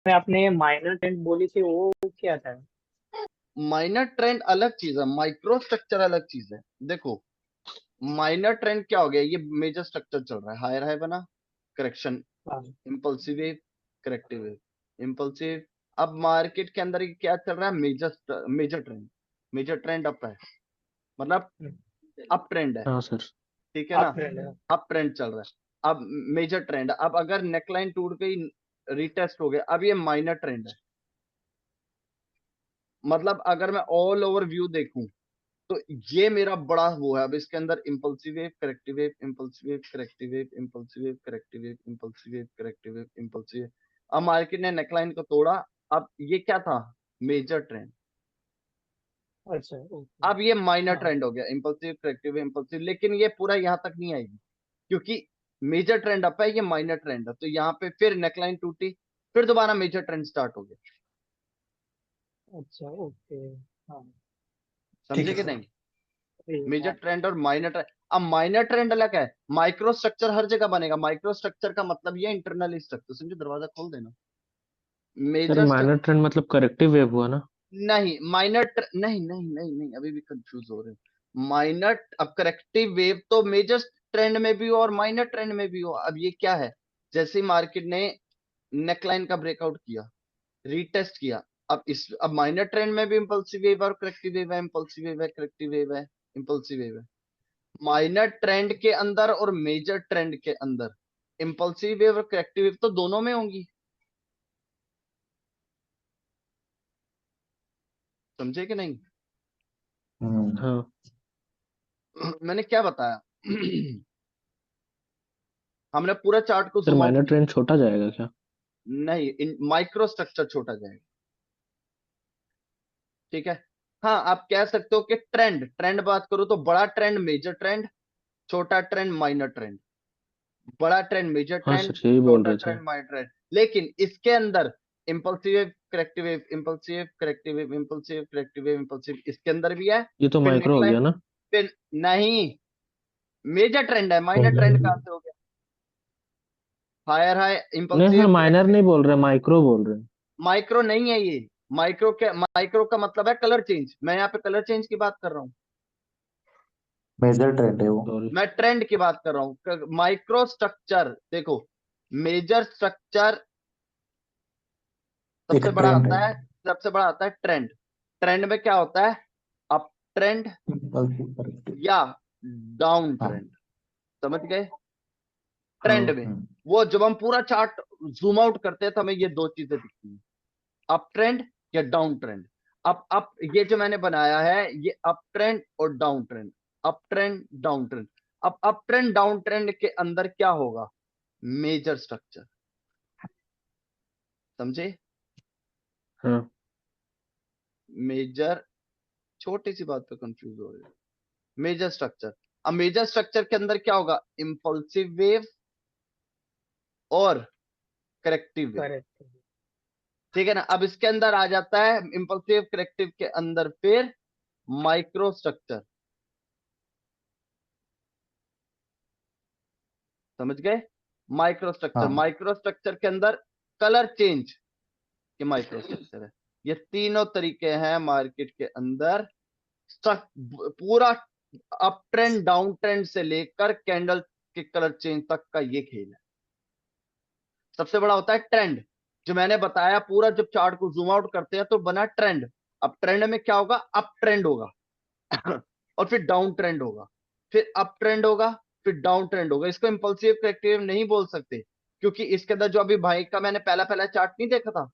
में आपने minor trend बोली थी, वो क्या था? माइनर ट्रेंड अलग चीज है, माइक्रो स्ट्रक्चर अलग चीज है। देखो, माइनर ट्रेंड क्या हो गया, ये मेजर स्ट्रक्चर चल रहा है, हायर हाई बना, करेक्शन, हाँ। Impulsive wave, corrective wave, impulsive. अब मार्केट के अंदर ये क्या चल रहा है, major major trend. Major trend up है, मतलब अप ट्रेंड है, हाँ सर। ठीक है ना, आप ट्रेंड है। अप ट्रेंड चल रहा है। अब मेजर ट्रेंड, अब अगर नेकलाइन टूट गई, रिटेस्ट हो गया, अब ये माइनर ट्रेंड है। मतलब अगर मैं ऑल ओवर व्यू देखूं तो ये मेरा बड़ा वो है। अब इसके अंदर impulsive wave, corrective wave, impulsive wave, corrective wave, impulsive wave, corrective wave, impulsive wave, corrective wave, impulsive wave. अब मार्केट ने नेकलाइन को तोड़ा। अब ये क्या था, मेजर ट्रेंड। अच्छा, ओके। अब ये माइनर हाँ। ट्रेंड हो गया, इम्पल्सिव, करेक्टिव, इम्पल्सिव। लेकिन ये पूरा यहां तक नहीं आएगी, क्योंकि मेजर ट्रेंड अप है, ये माइनर ट्रेंड है। तो यहाँ पे फिर नेकलाइन टूटी, फिर दोबारा मेजर ट्रेंड स्टार्ट हो गया। अच्छा, ओके। हाँ। ठीक समझे है कि सर। नहीं, मेजर हाँ। ट्रेंड और माइनर ट्रेंड। अब माइनर ट्रेंड अलग है, माइक्रो स्ट्रक्चर हर जगह बनेगा। माइक्रो स्ट्रक्चर का मतलब ये इंटरनल स्ट्रक्चर, समझो, दरवाजा खोल देना। सर मेजर माइनर ट्रेंड मतलब करेक्टिव वेव हुआ ना? नहीं, माइनर नहीं नहीं नहीं नहीं, अभी भी कंफ्यूज हो रहे हो। माइनर, अब करेक्टिव वेव तो मेजर ट्रेंड में भी हो और माइनर ट्रेंड में भी हो। अब ये क्या है, जैसे मार्केट ने नेकलाइन का ब्रेकआउट किया, रीटेस्ट किया, अब माइनर ट्रेंड में भी इंपल्सिव वेव और करेक्टिव वेव है, इंपल्सिव वेव है, करेक्टिव वेव है, इंपल्सिव वेव है। माइनर ट्रेंड के अंदर और मेजर ट्रेंड के अंदर इंपल्सिव वेव और करेक्टिव वेव तो दोनों में होंगी। समझे कि नहीं? हाँ। मैंने क्या बताया? हमने पूरा चार्ट को सर जूम आउट माइनर किया। ट्रेंड छोटा जाएगा क्या? नहीं, इन माइक्रो स्ट्रक्चर छोटा जाएगा, ठीक है। हाँ, आप कह सकते हो कि ट्रेंड ट्रेंड बात करो तो बड़ा ट्रेंड मेजर ट्रेंड, छोटा ट्रेंड माइनर ट्रेंड। बड़ा ट्रेंड मेजर हाँ ट्रेंड, सर यही बोल छोटा रहे थे। Trend minor trend. लेकिन इसके अंदर impulsive, corrective, impulsive, corrective, impulsive, corrective, impulsive, इसके अंदर भी है। ये तो फिर माइक्रो हो नेकलाइन, गया ना? फिर नहीं, मेजर ट्रेंड है, हो माइनर गया ट्रेंड होगा। कहां से हो गया? हायर हाई, नहीं सर इम्पल्सिव, माइनर नहीं बोल रहे, माइक्रो बोल रहे हैं। माइक्रो नहीं है ये। माइक्रो का मतलब है कलर चेंज। मैं यहाँ पे कलर चेंज की बात कर रहा हूँ, मेजर ट्रेंड है वो। सॉरी। मैं ट्रेंड की बात कर रहा हूँ। माइक्रो स्ट्रक्चर देखो, मेजर स्ट्रक्चर एक सबसे बड़ा ट्रेंड है। आता है, सबसे बड़ा आता है ट्रेंड। ट्रेंड में क्या होता है, अप ट्रेंड इम्पल्सिव करेक्टिव। या डाउन हाँ। ट्रेंड। समझ गए? ट्रेंड हाँ। में वो जब हम पूरा चार्ट जूम आउट करते हैं तो हमें ये दो चीजें दिखती हैं, अप ट्रेंड या डाउन ट्रेंड। अब ये जो मैंने बनाया है, ये अप ट्रेंड और down trend, up trend down trend. अब अप ट्रेंड डाउन ट्रेंड के अंदर क्या होगा, मेजर स्ट्रक्चर। समझे? हाँ। मेजर, छोटी सी बात पे कंफ्यूज हो रहे हो। मेजर स्ट्रक्चर, अब मेजर स्ट्रक्चर के अंदर क्या होगा, इंपल्सिव वेव और करेक्टिव वेव, करेक्ट। ठीक है ना। अब इसके अंदर आ जाता है इंपल्सिव करेक्टिव के अंदर फिर माइक्रो स्ट्रक्चर। समझ गए? माइक्रो स्ट्रक्चर, हाँ। माइक्रो स्ट्रक्चर के अंदर कलर चेंज के माइक्रो स्ट्रक्चर है। ये तीनों तरीके हैं मार्केट के अंदर। पूरा अप ट्रेंड डाउन ट्रेंड से लेकर कैंडल के कलर चेंज तक का ये खेल है। सबसे बड़ा होता है ट्रेंड, जो मैंने बताया, पूरा जब चार्ट को जूम आउट करते हैं तो बना ट्रेंड। अब ट्रेंड में क्या होगा, अप ट्रेंड होगा और फिर डाउन ट्रेंड होगा, फिर अप ट्रेंड होगा, फिर डाउन ट्रेंड होगा। इसको इंपल्सिव करेक्टिव नहीं बोल सकते, क्योंकि इसके अंदर जो अभी भाई का मैंने पहला पहला चार्ट नहीं देखा था,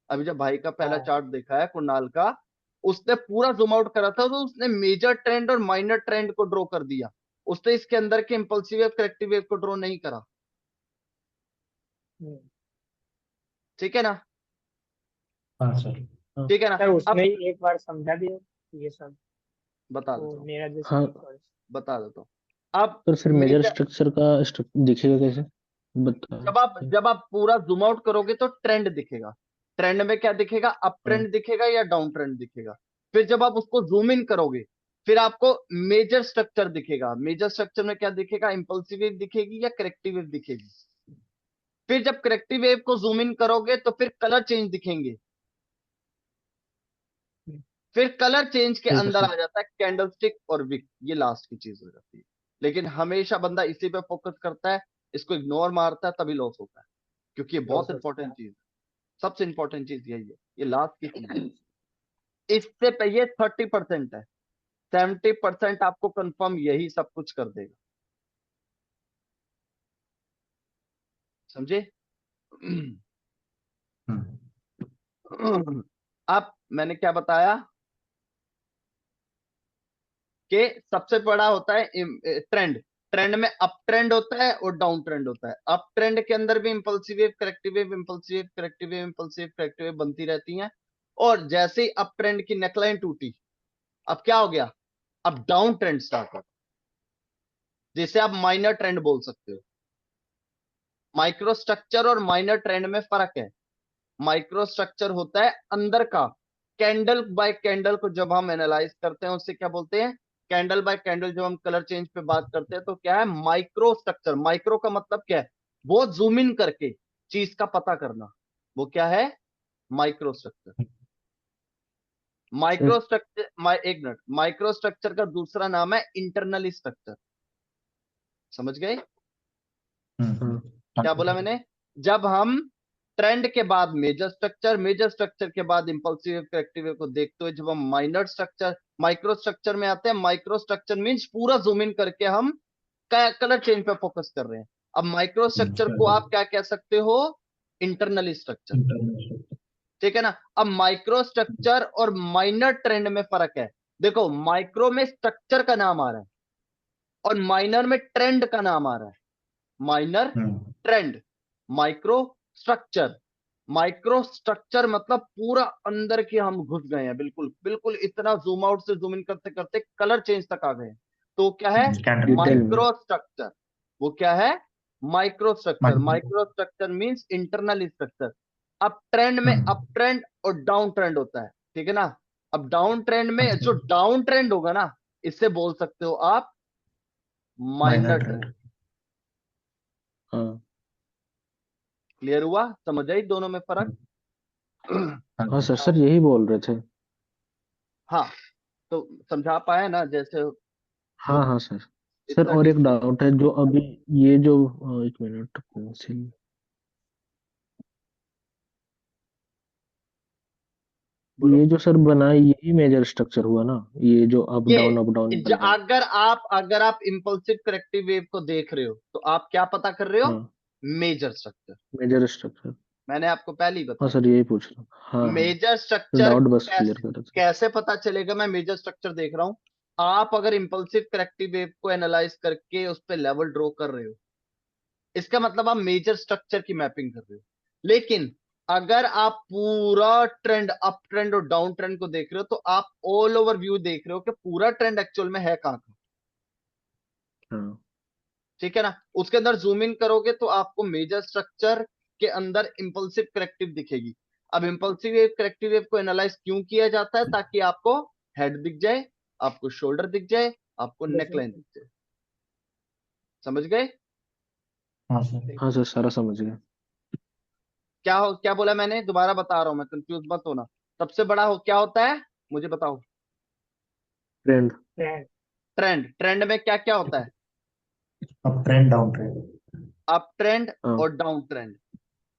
अभी जब भाई का पहला हाँ। चार्ट देखा है कुणाल का, उसने पूरा जूम आउट करा था तो उसने मेजर ट्रेंड और माइनर ट्रेंड को ड्रॉ कर दिया। उसने इसके अंदर के इंपल्सिव वेव करेक्टिव वेव को ड्रॉ नहीं करा, हम्म। ठीक है ना, हाँ सर। हाँ। ठीक है ना। सर उसमें अब ही एक बार समझा दिया ये सब, बता तो देता हूँ, मेरा जैसे हाँ। थोड़ा। बता देता हूँ। अब तो फिर मेजर मेजर, स्ट्रक्चर का दिखेगा कैसे? बता। जब आप जूम आउट करोगे तो ट्रेंड दिखेगा। ट्रेंड में क्या दिखेगा, अप हाँ। ट्रेंड दिखेगा या डाउन ट्रेंड दिखेगा। फिर जब आप उसको जूम इन करोगे, फिर आपको मेजर स्ट्रक्चर दिखेगा। मेजर स्ट्रक्चर में क्या दिखेगा, इंपल्सिव वेव दिखेगी या करेक्टिव वेव दिखेगी। फिर जब करेक्टिव वेव को जूम इन करोगे तो फिर कलर चेंज दिखेंगे, फिर कलर चेंज के ठीक है अंदर सर। आ जाता है कैंडलस्टिक और विक, ये लास्ट की चीज हो जाती है। लेकिन हमेशा बंदा इसी पे फोकस करता है, इसको इग्नोर मारता है, तभी लॉस होता है, क्योंकि ये बहुत इंपॉर्टेंट चीज है, सबसे इंपॉर्टेंट चीज यही है, ये लास्ट की चीज है। इससे पे ये 30% है, 70% आपको कंफर्म यही सब कुछ कर देगा, समझे? अब मैंने क्या बताया कि सबसे बड़ा होता है ट्रेंड, ट्रेंड में अप ट्रेंड होता है और डाउन ट्रेंड होता है। अप ट्रेंड के अंदर भी impulsive wave, corrective wave, impulsive wave, corrective wave, impulsive, corrective wave बनती रहती हैं। और जैसे ही अप ट्रेंड की नेकलाइन टूटी, अब क्या हो गया, अब डाउन ट्रेंड स्टार्ट हो, जिसे आप माइनर ट्रेंड बोल सकते हो। माइक्रो स्ट्रक्चर और माइनर ट्रेंड में फर्क है। माइक्रो स्ट्रक्चर होता है अंदर का, कैंडल बाय कैंडल को जब हम एनालाइज करते हैं उससे क्या बोलते हैं, कैंडल बाय कैंडल। जब हम कलर चेंज पे बात करते हैं तो क्या है, माइक्रो स्ट्रक्चर। माइक्रो का मतलब क्या है, वो जूम इन करके चीज का पता करना, वो क्या है, micro structure. Sir micro structure, एक मिनट, माइक्रो स्ट्रक्चर का दूसरा नाम है इंटरनल स्ट्रक्चर, समझ गए? हाँ क्या बोला मैंने, जब हम ट्रेंड के बाद मेजर स्ट्रक्चर, मेजर स्ट्रक्चर के बाद इंपल्सिव करेक्टिव को देखते हुए जब हम माइनर स्ट्रक्चर, माइक्रो स्ट्रक्चर में आते हैं, माइक्रो स्ट्रक्चर मींस पूरा जूम इन करके हम कलर चेंज पे फोकस कर रहे हैं। अब माइक्रो स्ट्रक्चर को आप क्या कह सकते हो, इंटरनल स्ट्रक्चर, ठीक है ना? अब माइक्रो स्ट्रक्चर और माइनर ट्रेंड में फर्क है। देखो माइक्रो में स्ट्रक्चर का नाम आ रहा है और माइनर में ट्रेंड का नाम आ रहा है। Minor trend, micro structure. Micro structure मतलब पूरा अंदर की हम घुस गए हैं, बिल्कुल बिल्कुल इतना जूम आउट से जूम इन करते करते कलर चेंज तक आ गए हैं। तो क्या है, डिटेल में। Micro structure. वो क्या है, micro structure. Micro structure means internal structure. अब ट्रेंड में अप ट्रेंड और डाउन ट्रेंड होता है, ठीक है ना? अब डाउन ट्रेंड में जो डाउन ट्रेंड होगा ना, इससे बोल सकते हो आप माइनर ट्रेंड। हाँ क्लियर हुआ, समझ आई दोनों में फर्क? हाँ सर, सर यही बोल रहे थे। हाँ, तो समझा पाया ना, जैसे हाँ हाँ सर। सर इतना और एक डीप। डाउट है, जो अभी ये जो एक मिनट पेंसिल, बोलो, ये जो सर बना है यही मेजर स्ट्रक्चर हुआ ना, ये जो अप ये डाउन अप डाउन बन रहा है। अगर आप इंपल्सिव करेक्टिव वेव को देख रहे हो तो आप क्या पता कर रहे हो, हाँ मेजर स्ट्रक्चर। Major structure. मैंने आपको पहले ही हाँ बता सर दिया। यही पूछ रहा हूँ। हाँ हाँ, मेजर तो स्ट्रक्चर डाउट बस क्लियर कैसे, कर रहे थे। कैसे पता चलेगा मैं मेजर स्ट्रक्चर देख रहा हूं? आप अगर इंपल्सिव करेक्टिव वेव को एनालाइज करके उस पर लेवल ड्रॉ कर रहे हो, इसका मतलब आप मेजर स्ट्रक्चर की मैपिंग कर रहे हो। लेकिन अगर आप पूरा ट्रेंड, अप ट्रेंड और डाउन ट्रेंड को देख रहे हो, तो आप ऑल ओवर व्यू देख रहे हो कि पूरा ट्रेंड एक्चुअल में है कहां का, हाँ ठीक है ना? उसके अंदर जूम इन करोगे तो आपको मेजर स्ट्रक्चर के अंदर इंपल्सिव करेक्टिव दिखेगी। अब इंपल्सिव करेक्टिव वेव को एनालाइज क्यों किया जाता है, ताकि आपको हेड दिख जाए, आपको शोल्डर दिख जाए, आपको नेकलाइन दिख जाए, समझ गए? हाँ सर, सारा समझ गया। क्या बोला मैंने, दोबारा बता रहा हूं मैं, कंफ्यूज मत होना। सबसे बड़ा क्या होता है, मुझे बताओ? ट्रेंड। ट्रेंड। ट्रेंड। ट्रेंड में क्या क्या होता है, up trend down trend. Up trend हाँ और डाउन ट्रेंड।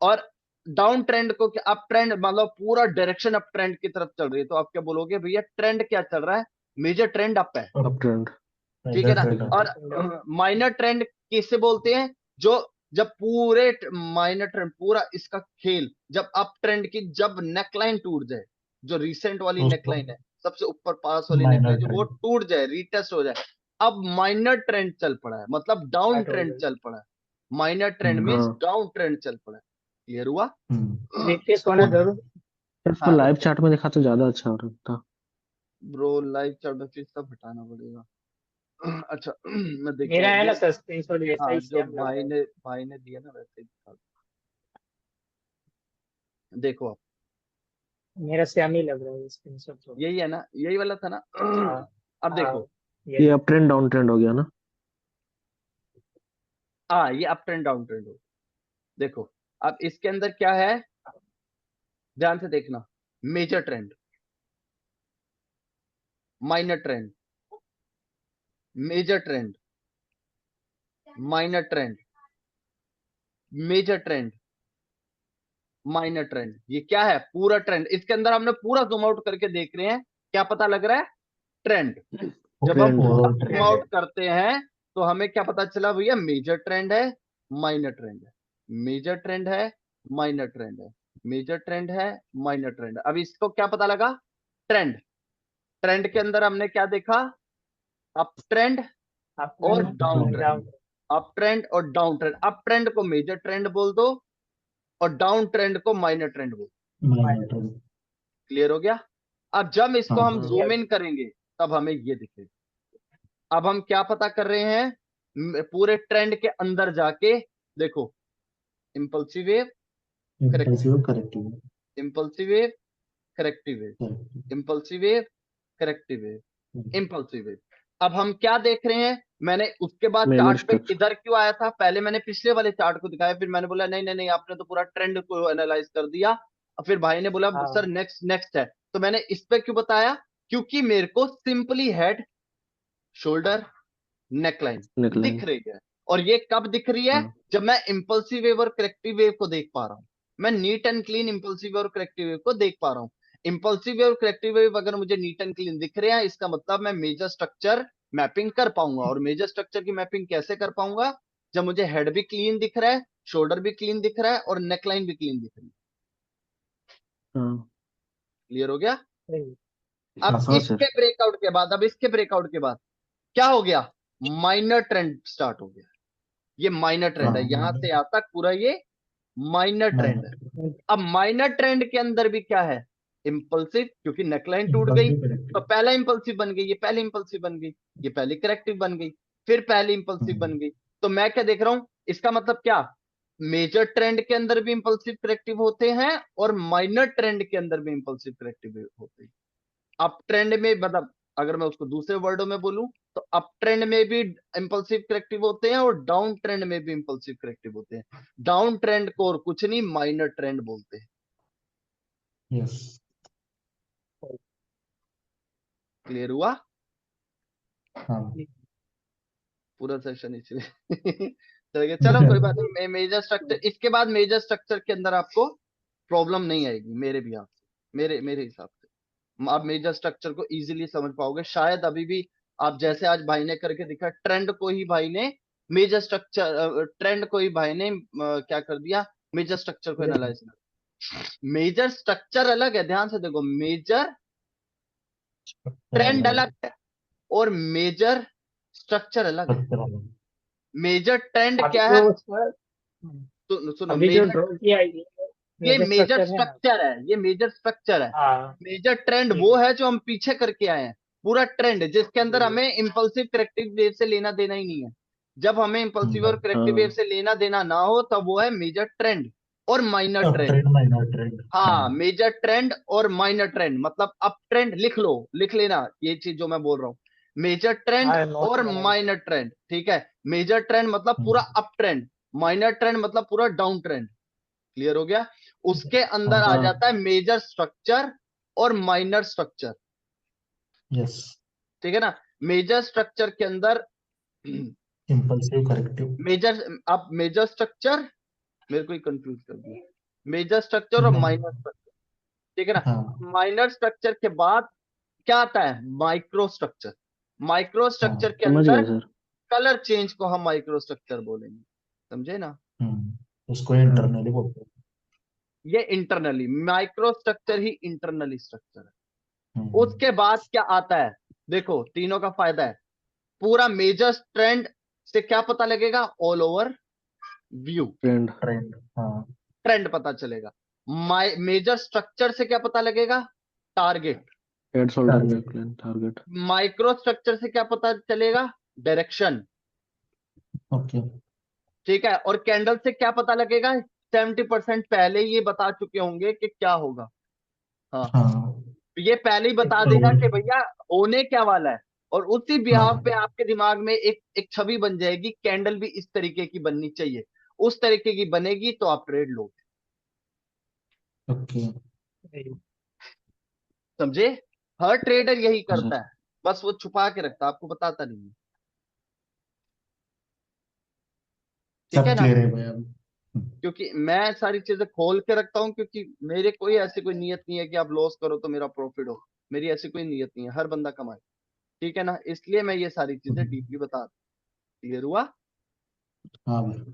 और डाउन ट्रेंड को क्या, अप ट्रेंड मतलब पूरा डायरेक्शन अप ट्रेंड की तरफ चल रही है, तो आप क्या बोलोगे, भैया ट्रेंड क्या चल रहा है, मेजर ट्रेंड अप है, अप ट्रेंड। ठीक है मेजर ना? ट्रेंड और माइनर ट्रेंड किसे बोलते हैं, जो जब पूरे माइनर ट्रेंड पूरा इसका खेल, जब अप ट्रेंड की जब नेकलाइन टूट जाए, जो रिसेंट वाली उसको नेकलाइन है, सबसे ऊपर पास वाली माइनर नेकलाइन, जो वो ट्रेंड। टूट जाए, रीटेस्ट हो जाए, अब माइनर ट्रेंड चल पड़ा है, मतलब डाउन स्टार्ट हो ट्रेंड गई। चल पड़ा है। माइनर ट्रेंड मीन्स हाँ डाउन ट्रेंड चल पड़ा है। क्लियर हुआ? रिफ्रेश होना खुद जरूर। सर, इसको हाँ लाइव चार्ट में दिखा तो ज्यादा अच्छा हो रहा था। ब्रो, लाइव चार्ट में फिर सब हटाना पड़ेगा। अच्छा, मैं मेरा देखो है ना जो, सर स्क्रीनशॉट वैसा हाँ ही जो सेम लग रहा है। भाई ने दिया ना वैसे ही दिखा दो। देखो आप, मेरा सेम ही लग रहा है स्क्रीनशॉट तो। यही है ना, यही वाला था ना? हाँ अब हाँ, देखो, ये यही। अप ट्रेंड डाउन ट्रेंड हो गया ना। हाँ ये अप ट्रेंड डाउन ट्रेंड हो। देखो अब इसके अंदर क्या है, ध्यान से देखना, major trend, minor trend, major trend, minor trend, major trend, minor trend. ये क्या है, पूरा ट्रेंड। इसके अंदर हमने पूरा जूम आउट करके देख रहे हैं, क्या पता लग रहा है, ट्रेंड। जब हम ट्रेंड है। ओवरऑल जूम ट्रेंड आउट करते हैं तो हमें क्या पता चला भैया, मेजर ट्रेंड है, माइनर ट्रेंड है, मेजर ट्रेंड है, माइनर ट्रेंड है, मेजर ट्रेंड है, माइनर ट्रेंड है। अब इसको क्या पता लगा, ट्रेंड। ट्रेंड के अंदर हमने क्या देखा, अप ट्रेंड आप और down trend, down up trend और डाउन ट्रेंड। अप ट्रेंड को मेजर ट्रेंड बोल दो और डाउन ट्रेंड को माइनर ट्रेंड बोल दो। Minor trend. क्लियर हो गया। अब जब इसको हाँ हम जूम इन करेंगे तब हमें ये दिखेगा। अब हम क्या पता कर रहे हैं, पूरे ट्रेंड के अंदर जाके देखो, impulsive wave, corrective, impulsive corrective impulsive wave, corrective wave, corrective. Impulsive wave, corrective wave, impulsive wave. अब हम क्या देख रहे हैं, मैंने उसके बाद मेजर चार्ट पे स्ट्रक्चर। इधर क्यों आया था, पहले मैंने पिछले वाले चार्ट को दिखाया, फिर मैंने बोला नहीं नहीं नहीं, आपने तो पूरा ट्रेंड को एनालाइज कर दिया। और फिर भाई ने बोला हाँ सर नेक्स्ट नेक्स्ट है, तो मैंने इस पे क्यों बताया, क्योंकि मेरे को simply head, shoulder, neckline neckline. दिख रही है। और ये कब दिख रही है, हाँ जब मैं इंपल्सिव वेव और करेक्टिव वेव को देख पा रहा हूं। मैं neat and clean impulsive wave और करेक्टिव वेव को देख पा रहा हूं। इंपल्सिव वेव और करेक्टिव वेव अगर मुझे नीट एंड क्लीन दिख रहे हैं, इसका मतलब मैं मेजर स्ट्रक्चर मैपिंग कर पाऊंगा। और मेजर स्ट्रक्चर की मैपिंग कैसे कर पाऊंगा, जब मुझे हेड भी क्लीन दिख रहा है, शोल्डर भी क्लीन दिख रहा है और नेकलाइन भी क्लीन दिख रही है। हाँ क्लियर हो गया। सही। अब हाँ इसके सर। ब्रेकआउट के बाद, अब इसके ब्रेकआउट के बाद क्या हो गया, माइनर ट्रेंड स्टार्ट हो गया। ये माइनर ट्रेंड है, यहां से यहां तक पूरा ये माइनर ट्रेंड है। माइनर अब माइनर ट्रेंड के अंदर भी क्या है, इंपल्सिव, क्योंकि नेकलाइन टूट गई इम्पल्सिव तो करेक्टिव। पहला इंपल्सिव बन गई, ये पहली इंपल्सिव बन गई, ये पहली करेक्टिव बन गई, फिर पहली इंपल्सिव बन गई। तो मैं क्या देख रहा हूं, इसका मतलब क्या, मेजर ट्रेंड के अंदर भी इंपल्सिव करेक्टिव होते हैं और माइनर ट्रेंड के अंदर भी इंपल्सिव करेक्टिव होते हैं। अप ट्रेंड में मतलब, अगर मैं उसको दूसरे वर्डों में बोलूं तो अप ट्रेंड में भी इंपल्सिव करेक्टिव होते हैं और डाउन ट्रेंड में भी इंपल्सिव करेक्टिव होते हैं। डाउन ट्रेंड को और कुछ नहीं, माइनर ट्रेंड बोलते हैं। यस। क्लियर हुआ, हाँ पूरा सेशन इसलिए चलिए चलो कोई बात नहीं। मेजर स्ट्रक्चर, इसके बाद मेजर स्ट्रक्चर के अंदर आपको प्रॉब्लम नहीं आएगी मेरे भी हाथ से, मेरे मेरे हिसाब से आप मेजर स्ट्रक्चर को इजीली समझ पाओगे। शायद अभी भी आप जैसे आज भाई ने करके दिखा, ट्रेंड को ही भाई ने मेजर स्ट्रक्चर, ट्रेंड को ही भाई ने क्या कर दिया, मेजर स्ट्रक्चर को एनालाइज कर। मेजर स्ट्रक्चर अलग है, ध्यान से देखो, मेजर ट्रेंड अलग है और मेजर स्ट्रक्चर अलग है। स्ट्रक्चर अलग। मेजर ट्रेंड अभी क्या है, जो उसका तो सुनो, अभी जो मेजर, ड्रॉ किया ये मेजर मेजर स्ट्रक्चर है ना। स्ट्रक्चर है, ये मेजर स्ट्रक्चर है। हाँ मेजर ट्रेंड ठीक वो है। है जो हम पीछे करके आए हैं, पूरा ट्रेंड जिसके अंदर ठीक है। हमें इंपल्सिव करेक्टिव वेव से लेना देना ही नहीं है। जब हमें इंपल्सिव और करेक्टिव वेव हाँ से लेना देना ना हो तब वो है मेजर ट्रेंड और minor up trend. Trend minor trend. हाँ, मेजर ट्रेंड और माइनर ट्रेंड, मतलब अप ट्रेंड लिख लो, लिख लेना ये चीज जो मैं बोल रहा हूँ, मेजर ट्रेंड हाँ नोट और बनाइए। Minor trend. ठीक है, मेजर ट्रेंड मतलब पूरा अप ट्रेंड, माइनर ट्रेंड मतलब पूरा डाउन ट्रेंड। क्लियर हो गया। उसके अंदर आ हाँ जाता हाँ है मेजर स्ट्रक्चर और माइनर स्ट्रक्चर। यस। ठीक है ना, मेजर स्ट्रक्चर के अंदर इम्पल्सिव करेक्टिव। मेजर, अब मेजर स्ट्रक्चर, मेरे को ही कंफ्यूज कर दिया, मेजर स्ट्रक्चर और माइनर स्ट्रक्चर। ठीक है ना, हाँ माइनर स्ट्रक्चर के बाद क्या आता है, माइक्रो स्ट्रक्चर। माइक्रो स्ट्रक्चर हाँ। के समझ अंदर गया सर। कलर चेंज को हम माइक्रो स्ट्रक्चर बोलेंगे, समझे ना। उसको इंटरनली बोलते ये इंटरनली, माइक्रो स्ट्रक्चर ही इंटरनली स्ट्रक्चर है। हैं। उसके बाद क्या आता है, देखो तीनों का फायदा है। पूरा मेजर ट्रेंड से क्या पता लगेगा, all over view trend. Trend. हाँ ट्रेंड पता चलेगा। मेजर स्ट्रक्चर से क्या पता लगेगा, target. Head shoulder target. Neckline target. Micro structure से क्या पता चलेगा, डायरेक्शन। ओके। ठीक है, और कैंडल से क्या पता लगेगा, 70% पहले ही ये बता चुके होंगे कि क्या होगा। हाँ, हाँ तो ये पहले ही बता देगा कि भैया होने क्या वाला है। और उसी बिहाफ पे हाँ आपके दिमाग में एक एक छवि बन जाएगी, कैंडल भी इस तरीके की बननी चाहिए। उस तरीके की बनेगी तो आप ट्रेड लोगे। ओके। समझे? हर ट्रेडर यही हाँ सर। करता है, बस वो छुपा के रखता है, आपको बताता नहीं है। ठीक सब है ना? क्लियर है भाई अब। क्योंकि मैं सारी चीजें खोल के रखता हूँ, क्योंकि मेरे कोई ऐसी कोई नियत नहीं है कि आप लॉस करो तो मेरा प्रॉफिट हो। मेरी ऐसी कोई नियत नहीं है, हर बंदा कमाए। ठीक है ना? इसलिए मैं ये सारी चीजें डीपली बता। क्लियर हुआ? हाँ भाई।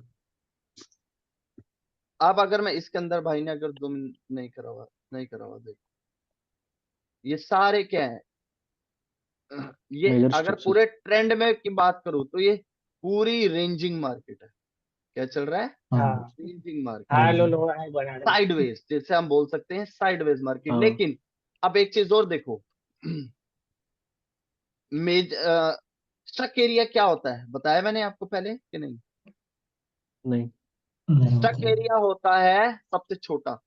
अब अगर मैं इसके अंदर, भाई ने अगर जुम नहीं करा हुआ, नहीं करा हुआ, देखो ये सारे क्या है, ये मेजर अगर स्ट्रक्चर। पूरे ट्रेंड में की बात करूं तो ये पूरी रेंजिंग मार्केट है। क्या चल रहा है? हाँ हाँ, ranging market, high low ranging. Low high बना रहे हैं। साइडवेज, जैसे हम बोल सकते हैं साइडवेज मार्केट। हाँ। लेकिन अब एक चीज और देखो, मेज स्टक एरिया क्या होता है बताया मैंने आपको पहले कि नहीं? नहीं। नहीं स्टक मतलब। एरिया होता है सबसे छोटा,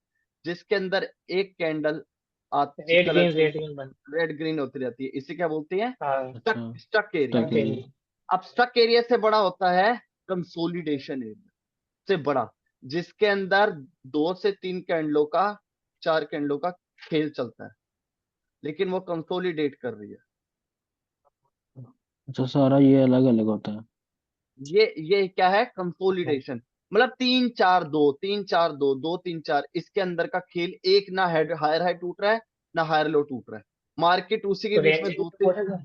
जिसके अंदर एक candle red colour green change, red green बन। रेड ग्रीन होती रहती है, इसे क्या बोलते हैं? हाँ, अच्छा। Stuck area. Stuck okay. Area. अब स्टक एरिया से बड़ा होता है कंसोलिडेशन एरिया, से बड़ा, जिसके अंदर 2 से 3 कैंडलों का, 4 कैंडलों का खेल चलता है, लेकिन वो कंसोलिडेट कर रही है। अच्छा, सारा ये अलग अलग होता है। ये क्या है? कंसोलिडेशन। मतलब 3 4 2, 3 4 2, 2 3 4, इसके अंदर का खेल, एक ना हेड हायर हाई टूट रहा है, ना हायर लो टूट रहा है। मार्केट उसी के तो बीच में रेंज दो तीन, बोला था।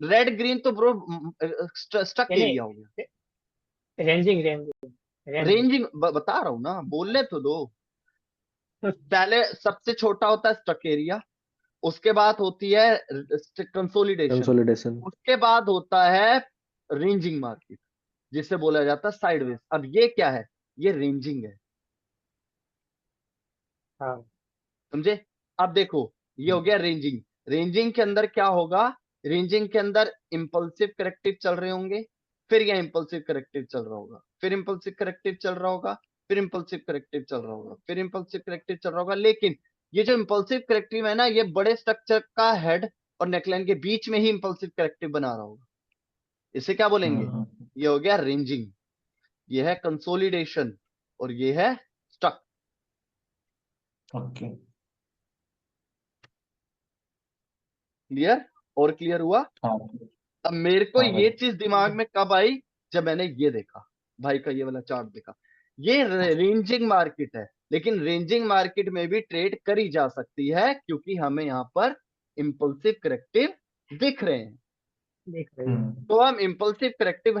रेड ग्रीन तो ब्रो स्टक नहीं एरिया हो गया। नहीं, रेंजिंग रेंजिंग रेंजिंग। रेंजिंग बता रहा हूं ना, बोलने तो दो। पहले सबसे छोटा होता है स्टक एरिया, उसके बाद होती है कंसोलिडेशन, कंसोलिडेशन। उसके बाद होता है रेंजिंग मार्केट, जिसे बोला जाता है साइडवेज। अब ये क्या है? ये रेंजिंग है। हाँ, समझे? अब देखो, ये हो गया रेंजिंग। रेंजिंग के अंदर क्या होगा? रेंजिंग के अंदर इंपल्सिव करेक्टिव चल रहे होंगे, फिर यह इंपल्सिव करेक्टिव चल रहा होगा, फिर इंपल्सिव करेक्टिव चल रहा होगा, फिर इंपल्सिव करेक्टिव चल रहा होगा, फिर इंपल्सिव करेक्टिव चल रहा होगा। लेकिन ये जो इंपल्सिव करेक्टिव है ना, ये बड़े स्ट्रक्चर का हेड और नेकलाइन के बीच में ही इंपल्सिव करेक्टिव बना रहा होगा। इसे क्या बोलेंगे? हाँ। ये हो गया रेंजिंग, ये है कंसोलिडेशन, और ये है स्टक। ओके। क्लियर? और क्लियर हुआ? हाँ। अब मेरे को हाँ भाई। ये चीज दिमाग में कब आई? जब मैंने ये देखा, भाई का ये वाला चार्ट देखा। ये रेंजिंग मार्केट है, लेकिन रेंजिंग मार्केट में भी ट्रेड करी जा सकती है, क्योंकि हमें यहाँ पर इंपल्सिव करेक्टिव दिख रहे हैं। देख रहे हो। तो हम इंपल्सिव करेक्टिव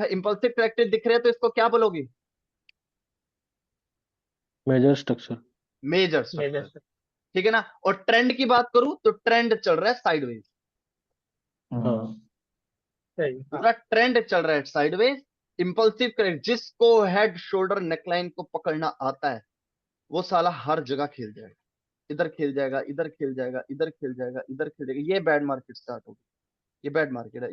दिख रहे हैं, तो इसको क्या बोलोगे? Major structure. Major major structure. ठीक है ना? और ट्रेंड की बात करूं तो ट्रेंड चल रहा है साइडवेज, हाँ। सही। हाँ, पूरा ट्रेंड चल रहा है साइडवेज। इंपल्सिव करेक्ट, जिसको हेड शोल्डर नेकलाइन को पकड़ना आता है, वो साला हर जगह खेल जाएगा। इधर खेल जाएगा, इधर खेल जाएगा, इधर खेल जाएगा, इधर खेल जाएगा। ये बैड मार्केट स्टार्ट हो गई, ये बैड मार्केट है।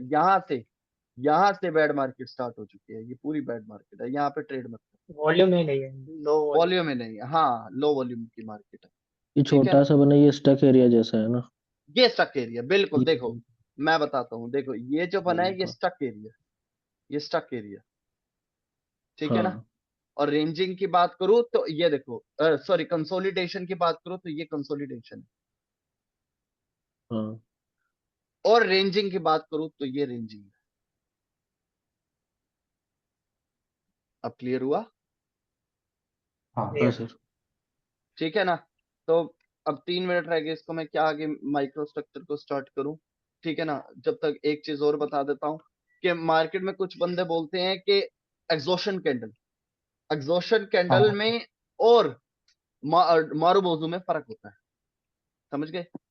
यहाँ से बैड मार्केट स्टार्ट हो चुकी है, ये पूरी बैड मार्केट है। यहाँ पे ट्रेड मत करो। वॉल्यूम में नहीं है, लो वॉल्यूम। वॉल्यूम में नहीं है, हाँ, लो वॉल्यूम की मार्केट है। ये ठीक है छोटा ना? सा बना, ये स्टक एरिया जैसा है ना? ये स्टक एरिया, बिल्कुल। देखो ये। मैं बताता हूँ, देखो ये जो बना है, ये हाँ। स्टक एरिया, ये स्टक एरिया। ठीक है ना? हाँ। और रेंजिंग की बात करूं तो ये देखो, सॉरी, कंसोलिडेशन की बात करूं तो ये कंसोलिडेशन है, हाँ। और रेंजिंग की बात करूं तो ये रेंजिंग है। अब क्लियर हुआ? हाँ। हाँ क्लियर। सर। ठीक है ना? तो अब 3 मिनट रह गए, इसको मैं क्या आगे माइक्रो स्ट्रक्चर को स्टार्ट करूं? ठीक है ना? जब तक एक चीज और बता देता हूं, कि मार्केट में कुछ बंदे बोलते हैं कि एग्जॉशन कैंडल, एग्जॉशन कैंडल हाँ। में और मारूबोजू में फर्क होता है। समझ गए? हाँ।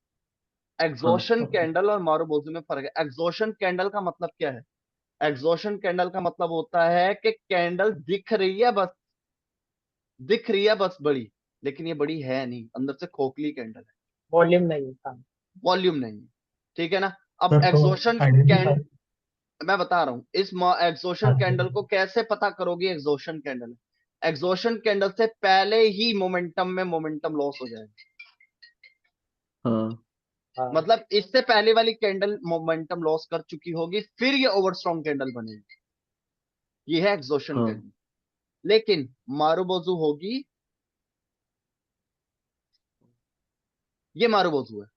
Exhaustion okay. कैंडल और मारूबोजू में फर्क है। एग्जॉशन कैंडल का मतलब क्या है? एग्जॉशन कैंडल का मतलब होता है कि कैंडल दिख रही है बस, दिख रही है बस बड़ी, लेकिन ये बड़ी है नहीं, अंदर से खोखली कैंडल है, वॉल्यूम नहीं है। हाँ, वॉल्यूम नहीं है। ठीक है ना? अब सर तो एग्जॉशन कैंडल, आइडेंटिफाई। मैं बता रहा हूं, इस एग्जॉशन कैंडल को कैसे पता करोगे एग्जॉशन कैंडल? एग्जॉशन कैंडल से पहले ही मोमेंटम में मोमेंटम लॉस हो जाएगा। हाँ। हाँ, मतलब इससे पहले वाली कैंडल मोमेंटम लॉस कर चुकी होगी, फिर ये ओवर स्ट्रॉन्ग कैंडल बनेगी। ये है एग्जॉशन हाँ। कैंडल। लेकिन मारुबोजू होगी, ये मारुबोजू है,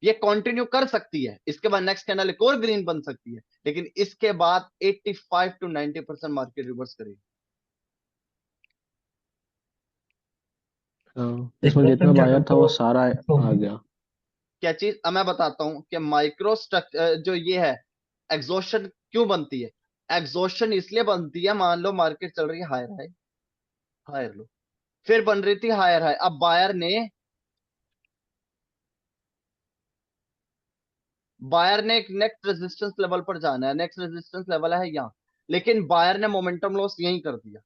ये कंटिन्यू कर सकती है, इसके बाद नेक्स्ट कैंडल एक और ग्रीन बन सकती है, लेकिन इसके बाद 85 to 90% मार्केट रिवर्स करेगी। हाँ, इसमें जितना Exhaustion बायर candle था वो तो सारा आ गया। क्या चीज, अब मैं बताता हूं कि माइक्रो स्ट्रक्चर जो ये है, एग्जॉशन क्यों बनती है। एग्जॉशन इसलिए बनती है, मान लो मार्केट चल रही है हायर हाई, हायर लो, फिर बन रही थी हायर हाई, अब बायर ने एक नेक्स्ट रेजिस्टेंस लेवल पर जाना है, नेक्स्ट रेजिस्टेंस लेवल है यहाँ, लेकिन बायर ने मोमेंटम लॉस यहीं कर दिया,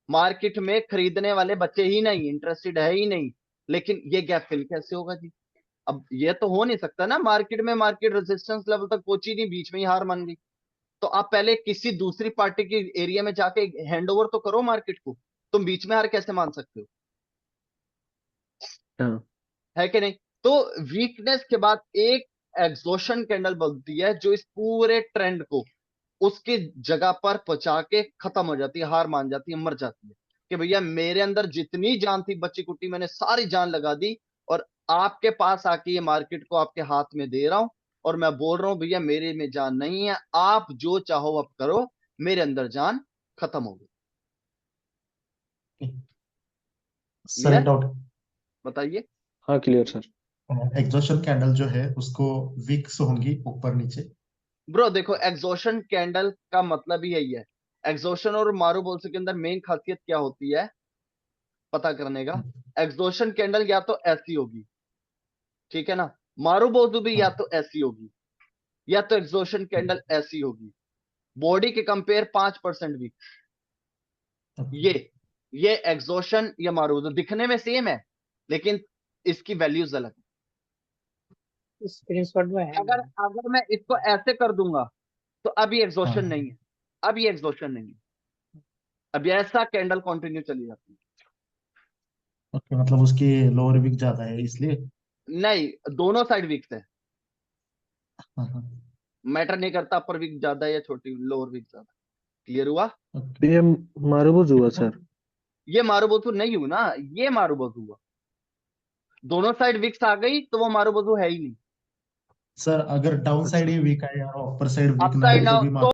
मार्केट में खरीदने वाले बच्चे ही नहीं, इंटरेस्टेड है ही नहीं, लेकिन ये गैप फिल कैसे होगा जी। अब ये तो हो नहीं सकता ना, मार्केट में मार्केट रेजिस्टेंस लेवल तक पहुंची नहीं, बीच में ही हार मान गई, तो आप पहले किसी दूसरी पार्टी के एरिया में जाके हैंड ओवर तो करो मार्केट को, तुम बीच में हार कैसे मान सकते हो, हाँ, है कि नहीं। तो वीकनेस के बाद एक एग्जॉशन कैंडल बनती है जो इस पूरे ट्रेंड को उसकी जगह पर पहुंचा के खत्म हो जाती है, हार मान जाती है, मर जाती है, कि भैया मेरे अंदर जितनी जान थी बच्ची कुट्टी मैंने सारी जान लगा दी, और आपके पास आके ये मार्केट को आपके हाथ में दे रहा हूं, और मैं बोल रहा हूं भैया मेरे में जान नहीं है, आप जो चाहो अब करो, मेरे अंदर जान खत्म हो गई। सर एक क्लियर, डाउट, क्लियर बताइए। हाँ क्लियर सर। एग्जॉशन कैंडल जो है उसको वीक्स होंगी ऊपर नीचे। ब्रो देखो, एग्जॉशन कैंडल का मतलब ही यही है, एग्जॉशन और मारूबोल्स के अंदर मेन खासियत क्या होती है पता करने का। एग्जॉशन कैंडल या तो ऐसी होगी, ठीक है ना, मारूबोजू भी या हाँ, तो ऐसी होगी, या तो एग्जॉशन कैंडल ऐसी होगी, बॉडी के कंपेयर 5% वीक, ओके, ये ये एग्जॉशन या मारूबोजू दिखने में सेम है, लेकिन इसकी वैल्यूज अलग है। स्क्रीनशॉट में है अगर मेरे। अगर मैं इसको ऐसे कर दूंगा तो अभी एग्जॉशन हाँ, नहीं है, अभी एग्जॉशन नहीं है, अब ऐसा कैंडल कंटिन्यू चली जाती है। ओके, मतलब उसकी लोअर वीक ज्यादा है इसलिए। नहीं, दोनों साइड वीक्स है, हाँ हाँ, मैटर नहीं करता अपर वीक ज्यादा है या छोटी लोअर वीक ज्यादा। क्लियर हुआ। ओके। ये मारूबुज हुआ सर। ये मारूबोजू नहीं हुआ ना, ये मारूबोजू हुआ, दोनों साइड विक्स आ गई तो वो मारूबोजू है ही नहीं। सर अगर डाउन साइड अच्छा, ही वीक है और अपर साइड वीक अप ना साइड है ना तो भी तो